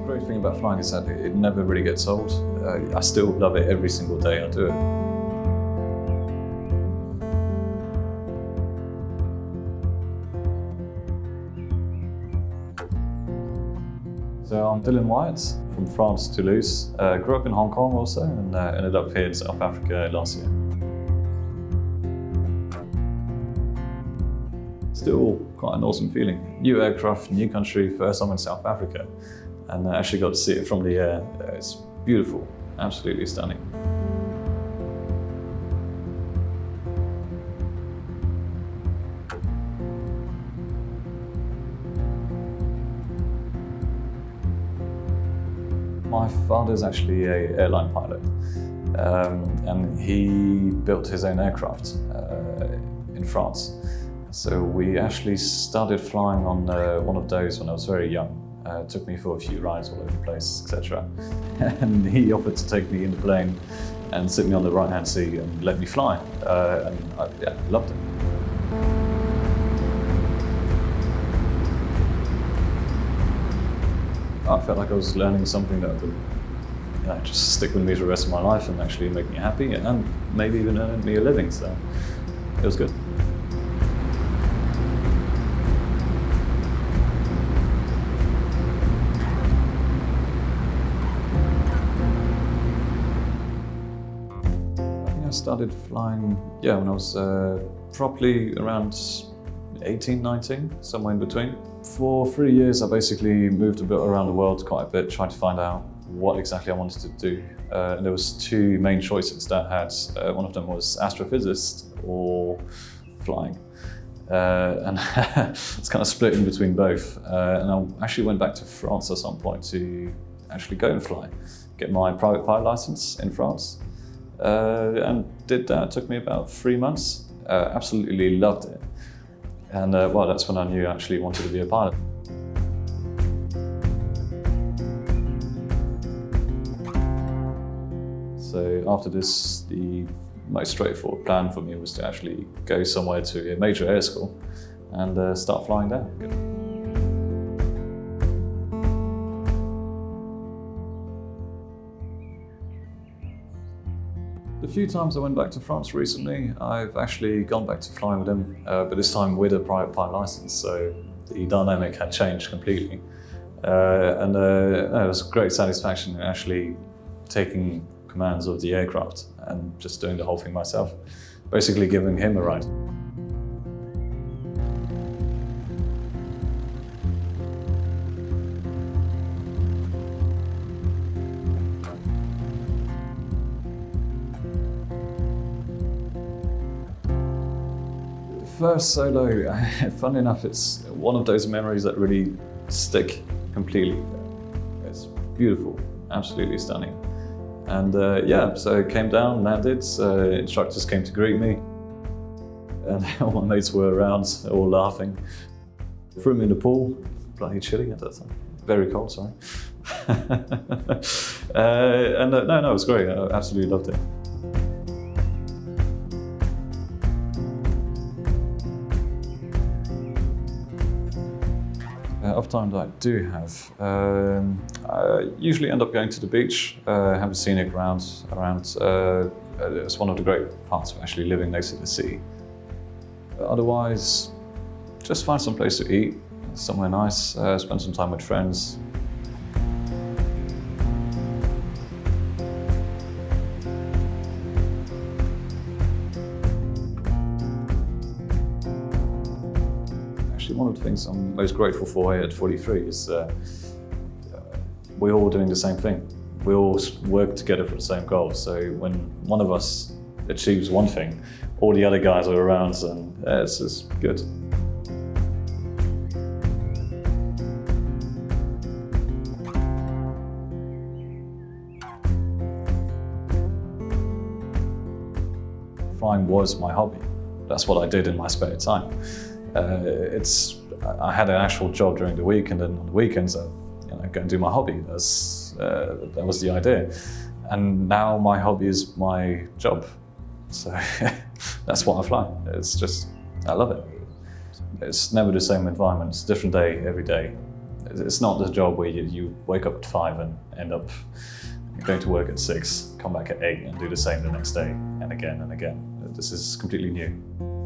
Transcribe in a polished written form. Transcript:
The great thing about flying is that it never really gets old. I still love it every single day I do it. So I'm Dylan Wyatt from France, Toulouse. Grew up in Hong Kong also and ended up here in South Africa last year. Still quite an awesome feeling. New aircraft, new country, first time in South Africa. And I actually got to see it from the air. It's beautiful, absolutely stunning. My father's actually an airline pilot, and he built his own aircraft in France. So we actually started flying on one of those when I was very young. It took me for a few rides all over the place, etc. And he offered to take me in the plane and sit me on the right-hand seat and let me fly. And I loved it. I felt like I was learning something that would just stick with me for the rest of my life and actually make me happy and maybe even earn me a living, so it was good. I started flying, when I was probably around 18, 19, somewhere in between. For 3 years, I basically moved a bit around the world quite a bit, trying to find out what exactly I wanted to do. And there was two main choices that I had. One of them was astrophysicist or flying. And it's kind of split in between both. And I actually went back to France at some point to actually go and fly, get my private pilot license in France. And did that. It took me about 3 months. Absolutely loved it. And that's when I knew I actually wanted to be a pilot. So after this, the most straightforward plan for me was to actually go somewhere to a major air school and start flying there. The few times I went back to France recently, I've actually gone back to flying with him, but this time with a private pilot license, so the dynamic had changed completely. And it was great satisfaction in actually taking commands of the aircraft and just doing the whole thing myself, basically giving him a ride. First solo, funny enough, it's one of those memories that really stick completely. It's beautiful, absolutely stunning. And so I came down, landed, instructors came to greet me, and all my mates were around, all laughing. Threw me in the pool, bloody chilly at that time, very cold, sorry. No, it was great, I absolutely loved it. Off time that I do have, I usually end up going to the beach, have a scenic around. It's one of the great parts of actually living next to the sea. Otherwise, just find some place to eat, somewhere nice, spend some time with friends. One of the things I'm most grateful for here at 43 is we're all doing the same thing. We all work together for the same goal. So when one of us achieves one thing, all the other guys are around, and it's just good. Flying was my hobby. That's what I did in my spare time. I had an actual job during the week, and then on the weekends I go and do my hobby. That was the idea. And now my hobby is my job. So that's what I fly. It's just, I love it. It's never the same environment. It's a different day every day. It's not the job where you wake up at 5 and end up going to work at 6, come back at 8 and do the same the next day and again and again. This is completely new.